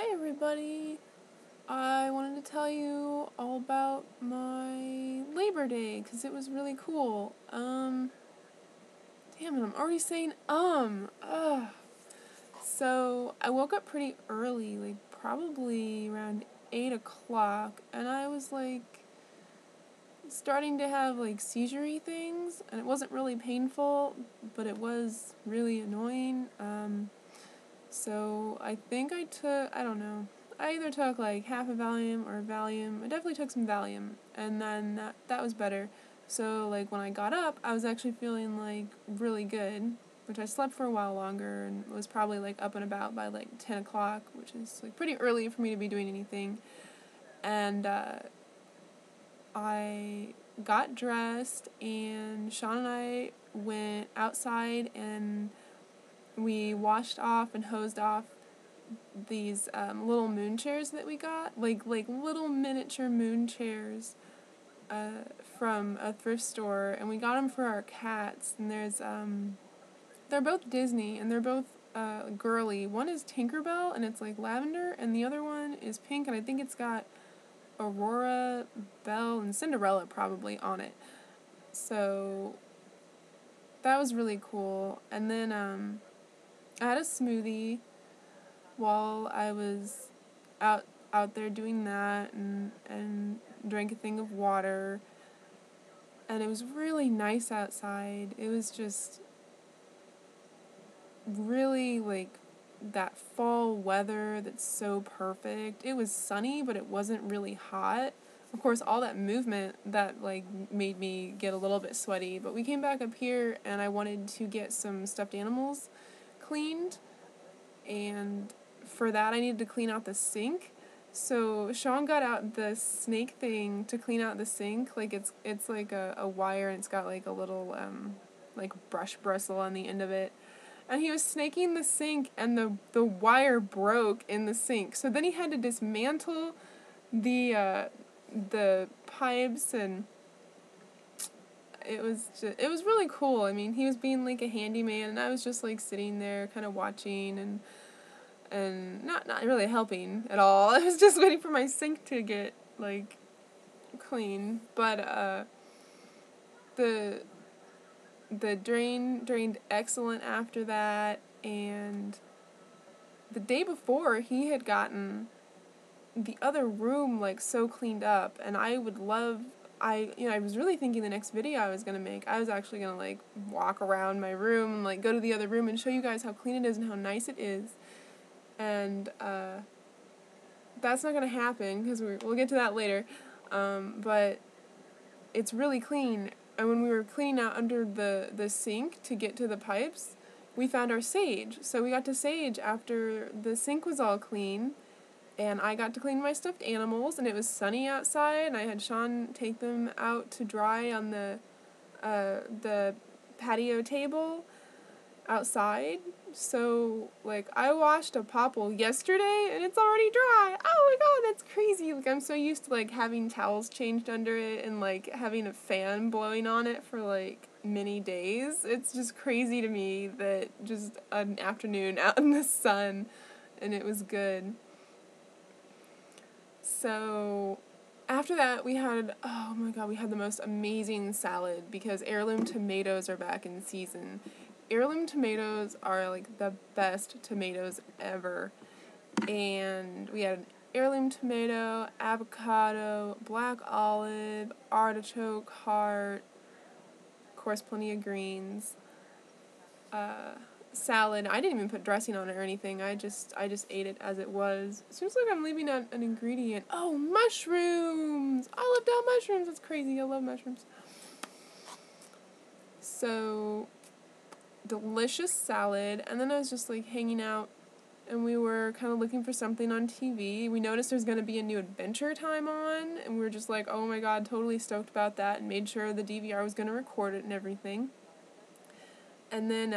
Hey everybody! I wanted to tell you all about my Labor Day because it was really cool. Damn it, I'm already saying ugh. So I woke up pretty early, like probably around 8 o'clock, and I was like starting to have like seizure-y things, and it wasn't really painful, but it was really annoying. So I think I don't know, I either took like half a Valium or a Valium. I definitely took some Valium, and then that was better. So like when I got up, I was actually feeling like really good, which I slept for a while longer and was probably like up and about by like 10 o'clock, which is like pretty early for me to be doing anything. And I got dressed, and Sean and I went outside and we washed off and hosed off these little moon chairs that we got, like little miniature moon chairs from a thrift store, and we got them for our cats. And they're both Disney, and they're both girly. One is Tinkerbell, and it's like lavender, and the other one is pink, and I think it's got Aurora, Belle, and Cinderella probably on it. So that was really cool. And then I had a smoothie while I was out there doing that, and drank a thing of water, and it was really nice outside. It was just really like that fall weather that's so perfect. It was sunny, but it wasn't really hot. Of course, all that movement that like made me get a little bit sweaty, but we came back up here and I wanted to get some stuffed animals cleaned, and for that I needed to clean out the sink. So Sean got out the snake thing to clean out the sink. Like it's like a wire, and it's got like a little like brush bristle on the end of it. And he was snaking the sink, and the wire broke in the sink. So then he had to dismantle the pipes, and it was really cool. I mean, he was being like a handyman, and I was just like sitting there kind of watching and not really helping at all. I was just waiting for my sink to get like clean. But the drain drained excellent after that, and the day before he had gotten the other room like so cleaned up, and I was really thinking the next video I was gonna make, I was actually gonna like walk around my room and like go to the other room and show you guys how clean it is and how nice it is. And that's not going to happen because we'll get to that later, but it's really clean. And when we were cleaning out under the sink to get to the pipes, we found our sage. So we got to sage after the sink was all clean, and I got to clean my stuffed animals, and it was sunny outside, and I had Sean take them out to dry on the patio table outside. So like I washed a popple yesterday and it's already dry. Oh my god, that's crazy. Like I'm so used to like having towels changed under it and like having a fan blowing on it for like many days. It's just crazy to me that just an afternoon out in the sun and it was good. So after that we had the most amazing salad because heirloom tomatoes are back in season. Heirloom tomatoes are like the best tomatoes ever, and we had an heirloom tomato, avocado, black olive, artichoke heart, of course plenty of greens, salad. I didn't even put dressing on it or anything. I just ate it as it was. Seems like I'm leaving out an ingredient. Oh, mushrooms! I left out mushrooms. That's crazy. I love mushrooms. So delicious salad, and then I was just like hanging out, and we were kind of looking for something on TV. We noticed there's going to be a new Adventure Time on, and we were just like, oh my god, totally stoked about that, and made sure the DVR was going to record it and everything. And then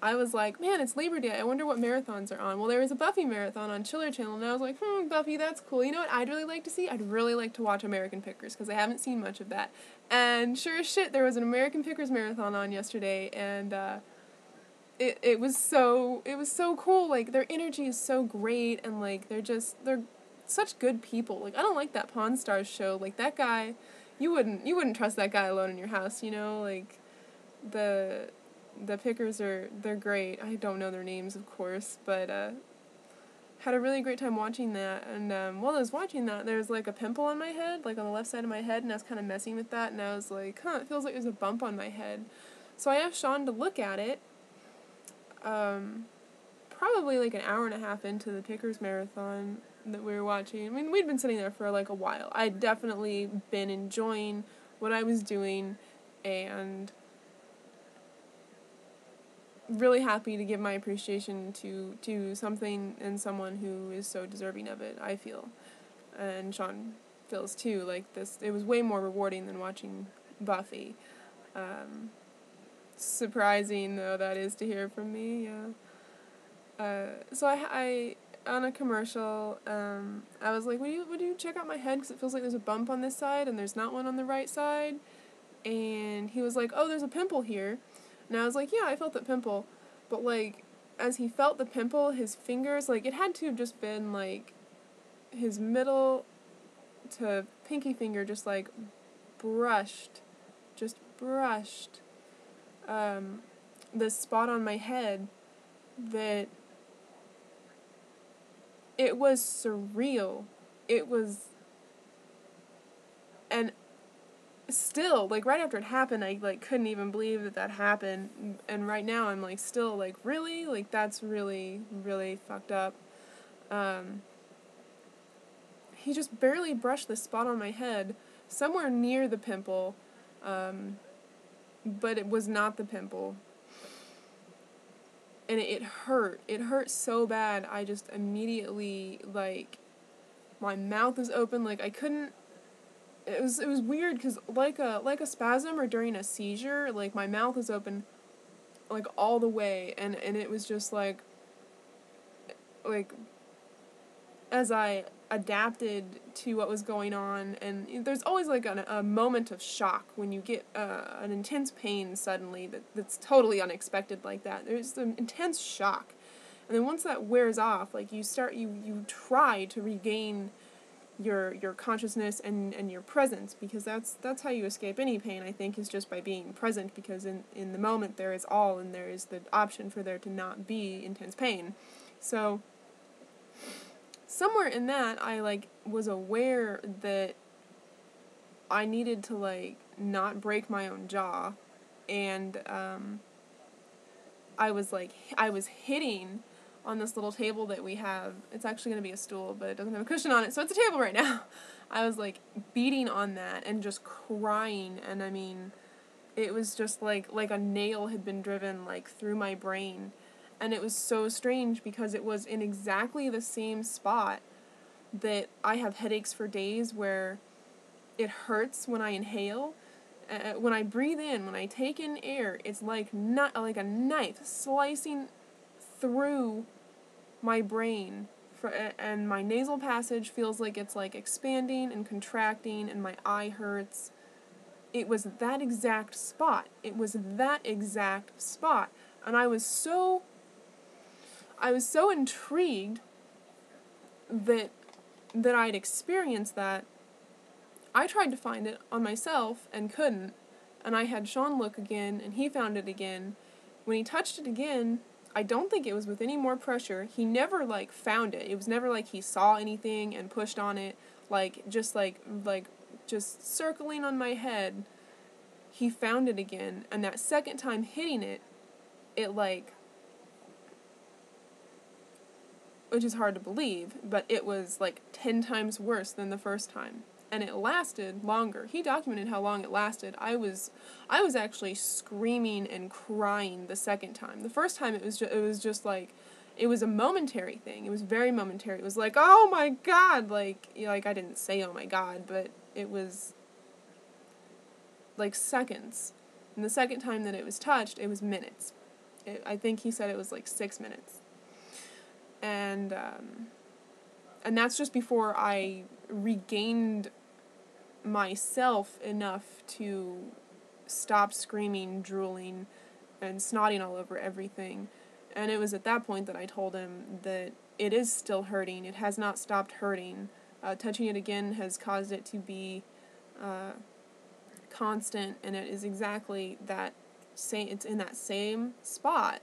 I was like, man, it's Labor Day, I wonder what marathons are on. Well, there was a Buffy marathon on Chiller Channel, and I was like, Buffy, that's cool. You know what I'd really like to see? I'd really like to watch American Pickers, because I haven't seen much of that. And sure as shit, there was an American Pickers marathon on yesterday, and it was so cool. Like, their energy is so great, and like they're such good people. Like, I don't like that Pawn Stars show. Like, that guy, you wouldn't trust that guy alone in your house, you know? Like, the pickers they're great. I don't know their names, of course, but had a really great time watching that. And while I was watching that, there was like a pimple on my head, like on the left side of my head, and I was kind of messing with that, and I was like, it feels like there's a bump on my head. So I asked Sean to look at it. Probably like an hour and a half into the Pickers Marathon that we were watching. I mean, we'd been sitting there for like a while. I'd definitely been enjoying what I was doing, and really happy to give my appreciation to something and someone who is so deserving of it, I feel. And Sean feels too. Like, this, it was way more rewarding than watching Buffy. Surprising though that is to hear from me, yeah. So I on a commercial, I was like, would you check out my head, because it feels like there's a bump on this side and there's not one on the right side. And he was like, oh, there's a pimple here. And I was like, yeah, I felt that pimple. But, like, as he felt the pimple, his fingers, like, it had to have just been, like, his middle to pinky finger just, like, brushed this spot on my head that it was surreal. It was, and still, like, right after it happened, I, like, couldn't even believe that happened, and right now I'm, like, still, like, really? Like, that's really, really fucked up. He just barely brushed the spot on my head, somewhere near the pimple, but it was not the pimple. And it hurt. It hurt so bad, I just immediately, like, my mouth was open, like, I couldn't. It was weird, because like a spasm or during a seizure, like, my mouth was open, like, all the way, and it was just like as I adapted to what was going on. And there's always like a moment of shock when you get an intense pain suddenly that's totally unexpected like that. There's an intense shock, and then once that wears off, like, you try to regain your consciousness and your presence, because that's how you escape any pain, I think, is just by being present, because in the moment there is all, and there is the option for there to not be intense pain. So somewhere in that, I, like, was aware that I needed to, like, not break my own jaw, and I was hitting on this little table that we have. It's actually going to be a stool, but it doesn't have a cushion on it, so it's a table right now. I was, like, beating on that and just crying, and I mean, it was just like a nail had been driven, like, through my brain, and it was so strange, because it was in exactly the same spot that I have headaches for days, where it hurts when I inhale. When I breathe in, when I take in air, it's like a knife slicing through my brain, and my nasal passage feels like it's, like, expanding and contracting, and my eye hurts. It was that exact spot. And I was so intrigued that I'd experienced that. I tried to find it on myself and couldn't, and I had Sean look again, and he found it again. When he touched it again, I don't think it was with any more pressure. He never, like, found it. It was never like he saw anything and pushed on it, just circling on my head. He found it again, and that second time hitting it, which is hard to believe, but it was, like, 10 times worse than the first time. And it lasted longer. He documented how long it lasted. I was actually screaming and crying the second time. The first time it was just like, it was a momentary thing. It was very momentary. It was like, oh my God, like I didn't say oh my God, but it was like seconds. And the second time that it was touched, it was minutes. I think he said it was like 6 minutes. And that's just before I regained myself enough to stop screaming, drooling, and snotting all over everything. And it was at that point that I told him that it is still hurting. It has not stopped hurting. Touching it again has caused it to be constant, and it is exactly that same. It's in that same spot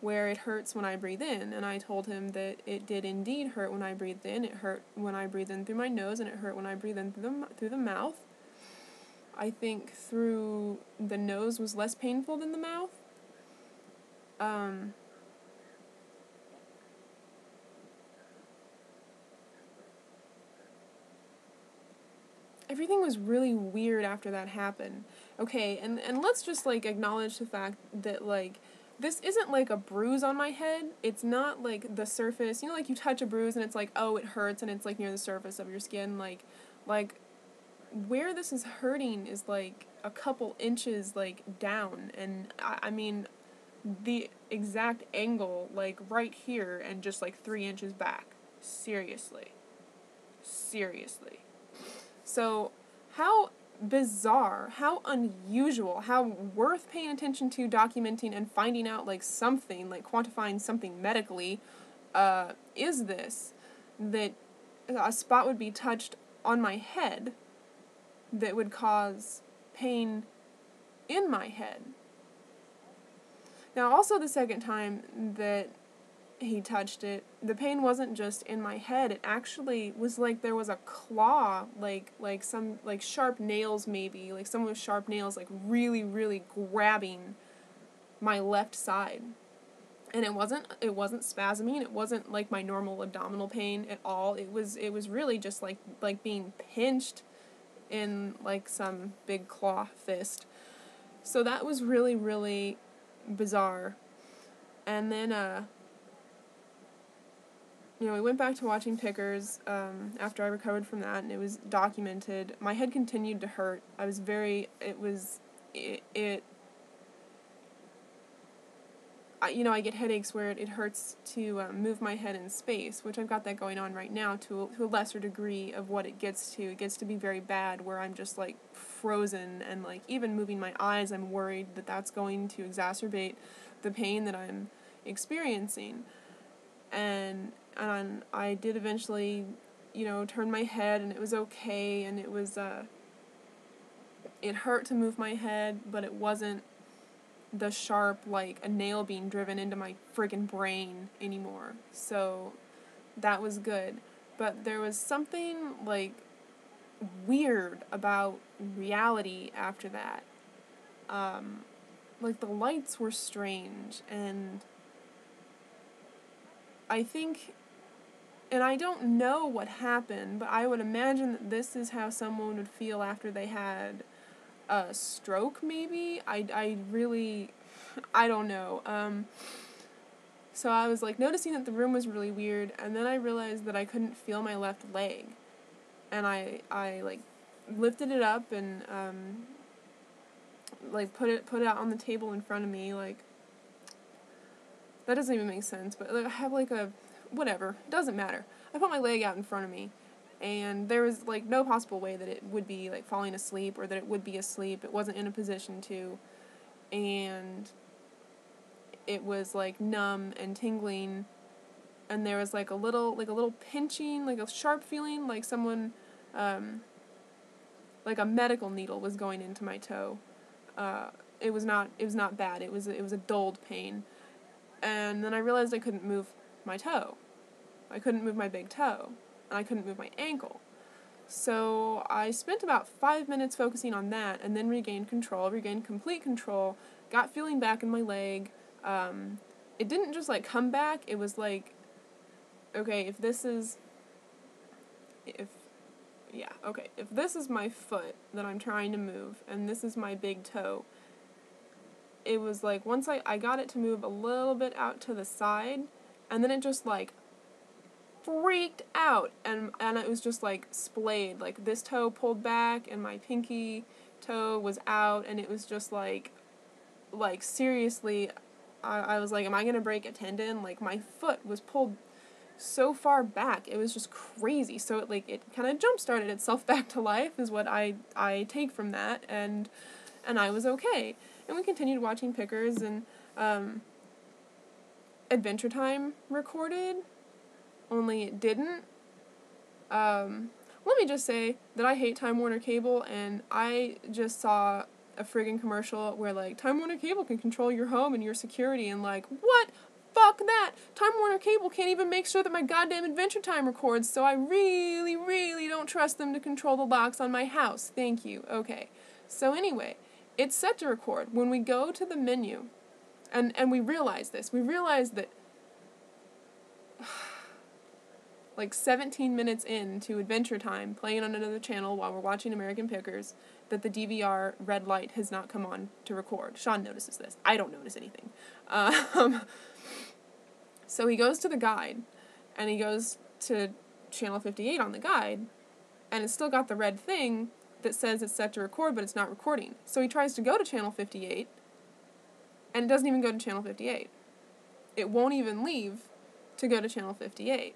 where it hurts when I breathe in. And I told him that it did indeed hurt when I breathed in. It hurt when I breathed in through my nose, and it hurt when I breathed in through the mouth. I think through the nose was less painful than the mouth. Everything was really weird after that happened. Okay, and let's just, like, acknowledge the fact that, like, this isn't, like, a bruise on my head. It's not, like, the surface. You know, like, you touch a bruise and it's like, oh, it hurts, and it's, like, near the surface of your skin. Like, where this is hurting is, like, a couple inches, like, down. And, I mean, the exact angle, like, right here and just, like, 3 inches back. Seriously. So, how bizarre, how unusual, how worth paying attention to, documenting, and finding out, like, something, like, quantifying something medically, is this, that a spot would be touched on my head that would cause pain in my head. Now, also the second time that he touched it, the pain wasn't just in my head. It actually was like there was a claw, like some, like, sharp nails maybe, like someone with sharp nails, like, really, really grabbing my left side. And it wasn't spasming. It wasn't like my normal abdominal pain at all. It was really just like being pinched in, like, some big claw fist. So that was really, really bizarre. And then, we went back to watching Pickers after I recovered from that, and it was documented. My head continued to hurt. I get headaches where it hurts to move my head in space, which I've got that going on right now to a lesser degree of what it gets to. It gets to be very bad where I'm just, like, frozen, and, like, even moving my eyes, I'm worried that that's going to exacerbate the pain that I'm experiencing. And I did eventually, turn my head, and it was okay, and it was, it hurt to move my head, but it wasn't the sharp, like, a nail being driven into my friggin' brain anymore. So that was good. But there was something, like, weird about reality after that. Like, the lights were strange, and I think, and I don't know what happened, but I would imagine that this is how someone would feel after they had a stroke, maybe? I don't know. So I was, like, noticing that the room was really weird, and then I realized that I couldn't feel my left leg. And I like, lifted it up and, like, put it out on the table in front of me, like, that doesn't even make sense, but, like, I have, like, whatever, it doesn't matter. I put my leg out in front of me, and there was, like, no possible way that it would be, like, falling asleep, or that it would be asleep. It wasn't in a position to, and it was, like, numb and tingling, and there was, like, a little pinching, like, a sharp feeling, like someone, like a medical needle was going into my toe. It was not bad. It was a dulled pain. And then I realized I couldn't move my toe. I couldn't move my big toe. And I couldn't move my ankle. So I spent about 5 minutes focusing on that, and then regained complete control, got feeling back in my leg. It didn't just, like, come back. It was like, okay, if this is my foot that I'm trying to move, and this is my big toe, it was like, once I got it to move a little bit out to the side, and then it just, like, freaked out, and it was just, like, splayed, like, this toe pulled back, and my pinky toe was out, and it was just, like, seriously, I was like, am I gonna break a tendon? Like, my foot was pulled so far back, it was just crazy. So it kind of jump-started itself back to life, is what I take from that, and I was okay. And we continued watching Pickers, and Adventure Time recorded, only it didn't. Let me just say that I hate Time Warner Cable, and I just saw a friggin' commercial where, like, Time Warner Cable can control your home and your security, and, like, what? Fuck that! Time Warner Cable can't even make sure that my goddamn Adventure Time records, so I really, really don't trust them to control the locks on my house. Thank you. Okay. So anyway, it's set to record. When we go to the menu, and we realize this, we realize that like 17 minutes into Adventure Time, playing on another channel while we're watching American Pickers, that the DVR red light has not come on to record. Sean notices this. I don't notice anything. So he goes to the guide, and he goes to channel 58 on the guide, and it's still got the red thing that says it's set to record, but it's not recording. So he tries to go to channel 58, and it doesn't even go to channel 58. It won't even leave to go to channel 58.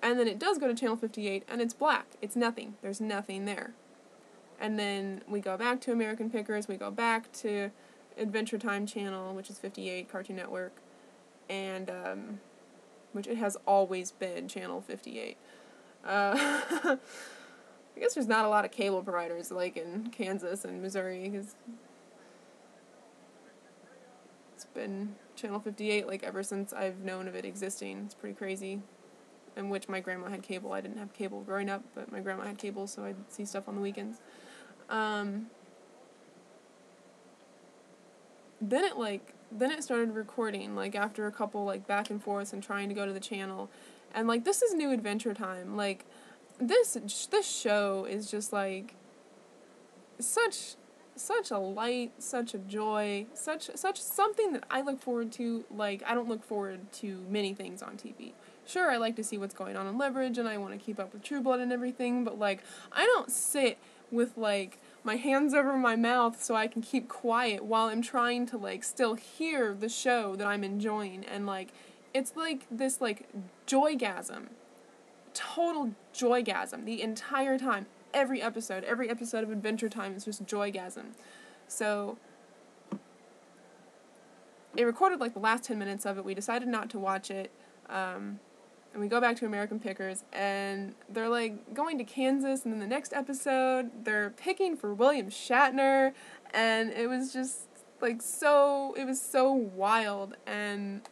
And then it does go to channel 58, and it's black. It's nothing. There's nothing there. And then we go back to American Pickers, we go back to Adventure Time channel, which is 58, Cartoon Network, and, which it has always been channel 58. I guess there's not a lot of cable providers, like in Kansas and Missouri, because it's been channel 58, like, ever since I've known of it existing. It's pretty crazy. In which my grandma had cable. I didn't have cable growing up, but my grandma had cable, so I'd see stuff on the weekends. Then it started recording, like, after a couple, like, back and forths and trying to go to the channel. And, like, this is new Adventure Time. Like, this show is just, like, such a light, such a joy, such something that I look forward to. Like, I don't look forward to many things on TV. Sure, I like to see what's going on in Leverage, and I want to keep up with True Blood and everything, but, like, I don't sit with, like, my hands over my mouth so I can keep quiet while I'm trying to, like, still hear the show that I'm enjoying, and, like, it's, like, this, like, joygasm. Total joygasm. The entire time. Every episode of Adventure Time is just joygasm. So, it recorded, like, the last 10 minutes of it. We decided not to watch it, and we go back to American Pickers, and they're, like, going to Kansas, and then the next episode, they're picking for William Shatner, and it was just, like, it was so wild, and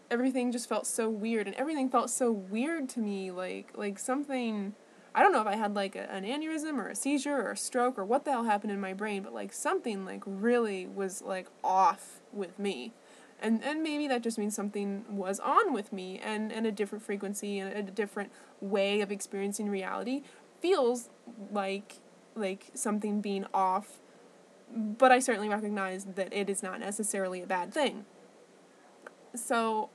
everything just felt so weird, and everything felt so weird to me, like something, I don't know if I had, like, an aneurysm, or a seizure, or a stroke, or what the hell happened in my brain, but, like, something, like, really was, like, off with me. And maybe that just means something was on with me, and a different frequency and a different way of experiencing reality feels like something being off, but I certainly recognize that it is not necessarily a bad thing. So,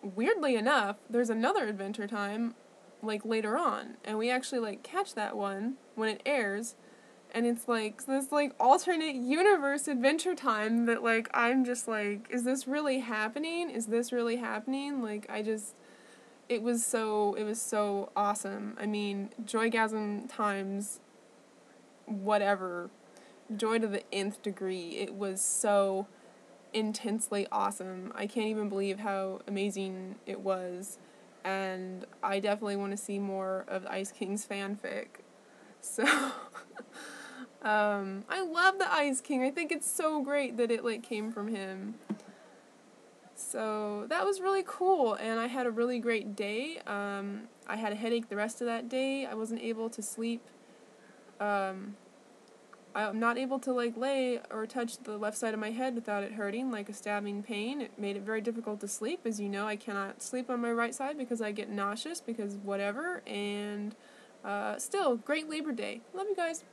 weirdly enough, there's another Adventure Time, like, later on, and we actually, like, catch that one when it airs. And it's, like, this, like, alternate universe Adventure Time that, like, I'm just, like, is this really happening? Is this really happening? Like, it was so awesome. I mean, joygasm times whatever, joy to the nth degree. It was so intensely awesome. I can't even believe how amazing it was. And I definitely want to see more of Ice King's fanfic. So, I love the Ice King. I think it's so great that it, like, came from him. So, that was really cool, and I had a really great day. I had a headache the rest of that day. I wasn't able to sleep. I'm not able to, like, lay or touch the left side of my head without it hurting, like a stabbing pain. It made it very difficult to sleep. As you know, I cannot sleep on my right side because I get nauseous, because whatever, and still, great Labor Day. Love you guys.